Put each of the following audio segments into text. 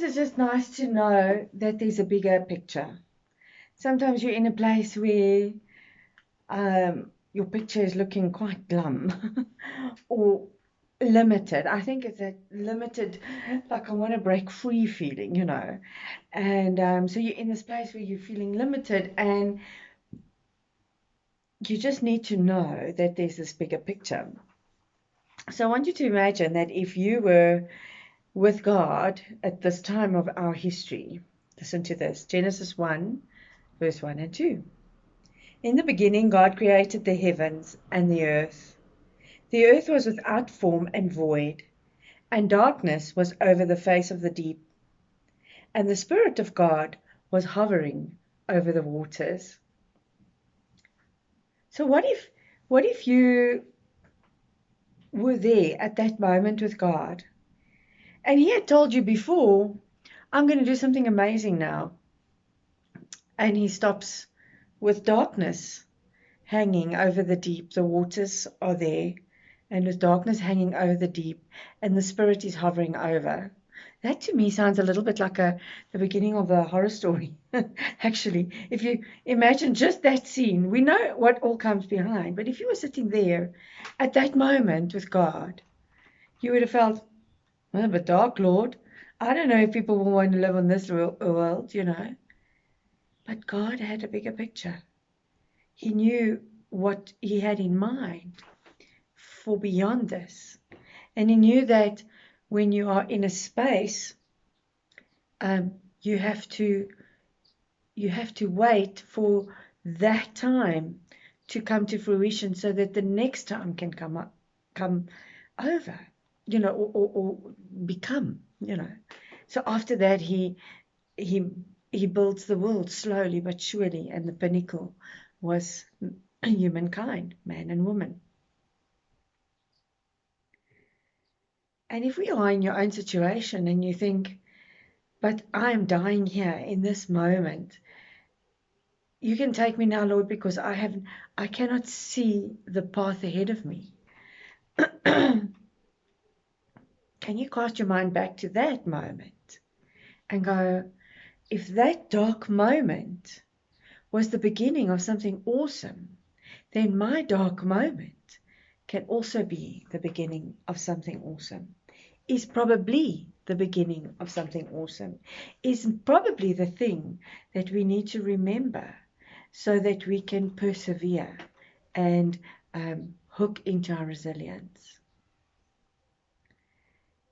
it's just nice to know that there's a bigger picture. Sometimes you're in a place where your picture is looking quite glum or limited. I think it's a limited, like I want to break free feeling. And so you're in this place where you're feeling limited, and you just need to know that there's this bigger picture. So I want you to imagine that if you were with God at this time of our history, listen to this, Genesis 1, verse 1 and 2. In the beginning, God created the heavens and the earth. The earth was without form and void, and darkness was over the face of the deep. And the Spirit of God was hovering over the waters. So what if you were there at that moment with God, and He had told you before, I'm going to do something amazing now. And He stops with darkness hanging over the deep. The waters are there, and with darkness hanging over the deep, and the Spirit is hovering over. That to me sounds a little bit like the beginning of a horror story. Actually, if you imagine just that scene, we know what all comes behind. But if you were sitting there at that moment with God, you would have felt, well, but dark, Lord. I don't know if people will want to live on this world. But God had a bigger picture. He knew what He had in mind for beyond this. And He knew that when you are in a space, you have to wait for that time to come to fruition, so that the next time can come over, or become. So after that, he builds the world slowly but surely, and the pinnacle was humankind, man and woman. And if we are in your own situation and you think, but I'm dying here in this moment, you can take me now, Lord, because I cannot see the path ahead of me. Can you cast your mind back to that moment and go, if that dark moment was the beginning of something awesome, then my dark moment can also be the beginning of something awesome, is probably the beginning of something awesome, is probably the thing that we need to remember so that we can persevere and hook into our resilience.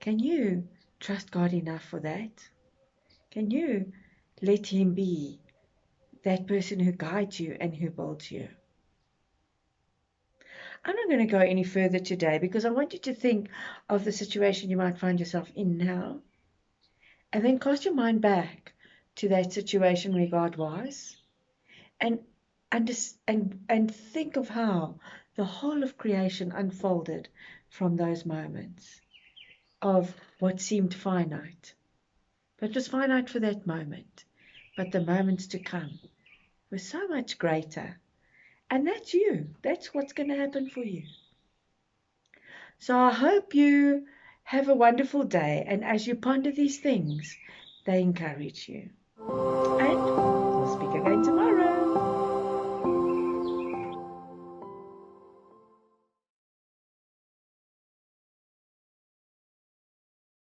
Can you trust God enough for that? Can you let Him be that person who guides you and who builds you? I'm not going to go any further today, because I want you to think of the situation you might find yourself in now, and then cast your mind back to that situation where God was, and think of how the whole of creation unfolded from those moments of what seemed finite. But it was finite for that moment. But the moments to come were so much greater. And that's you. That's what's going to happen for you. So I hope you have a wonderful day. And as you ponder these things, they encourage you. And we'll speak again tomorrow.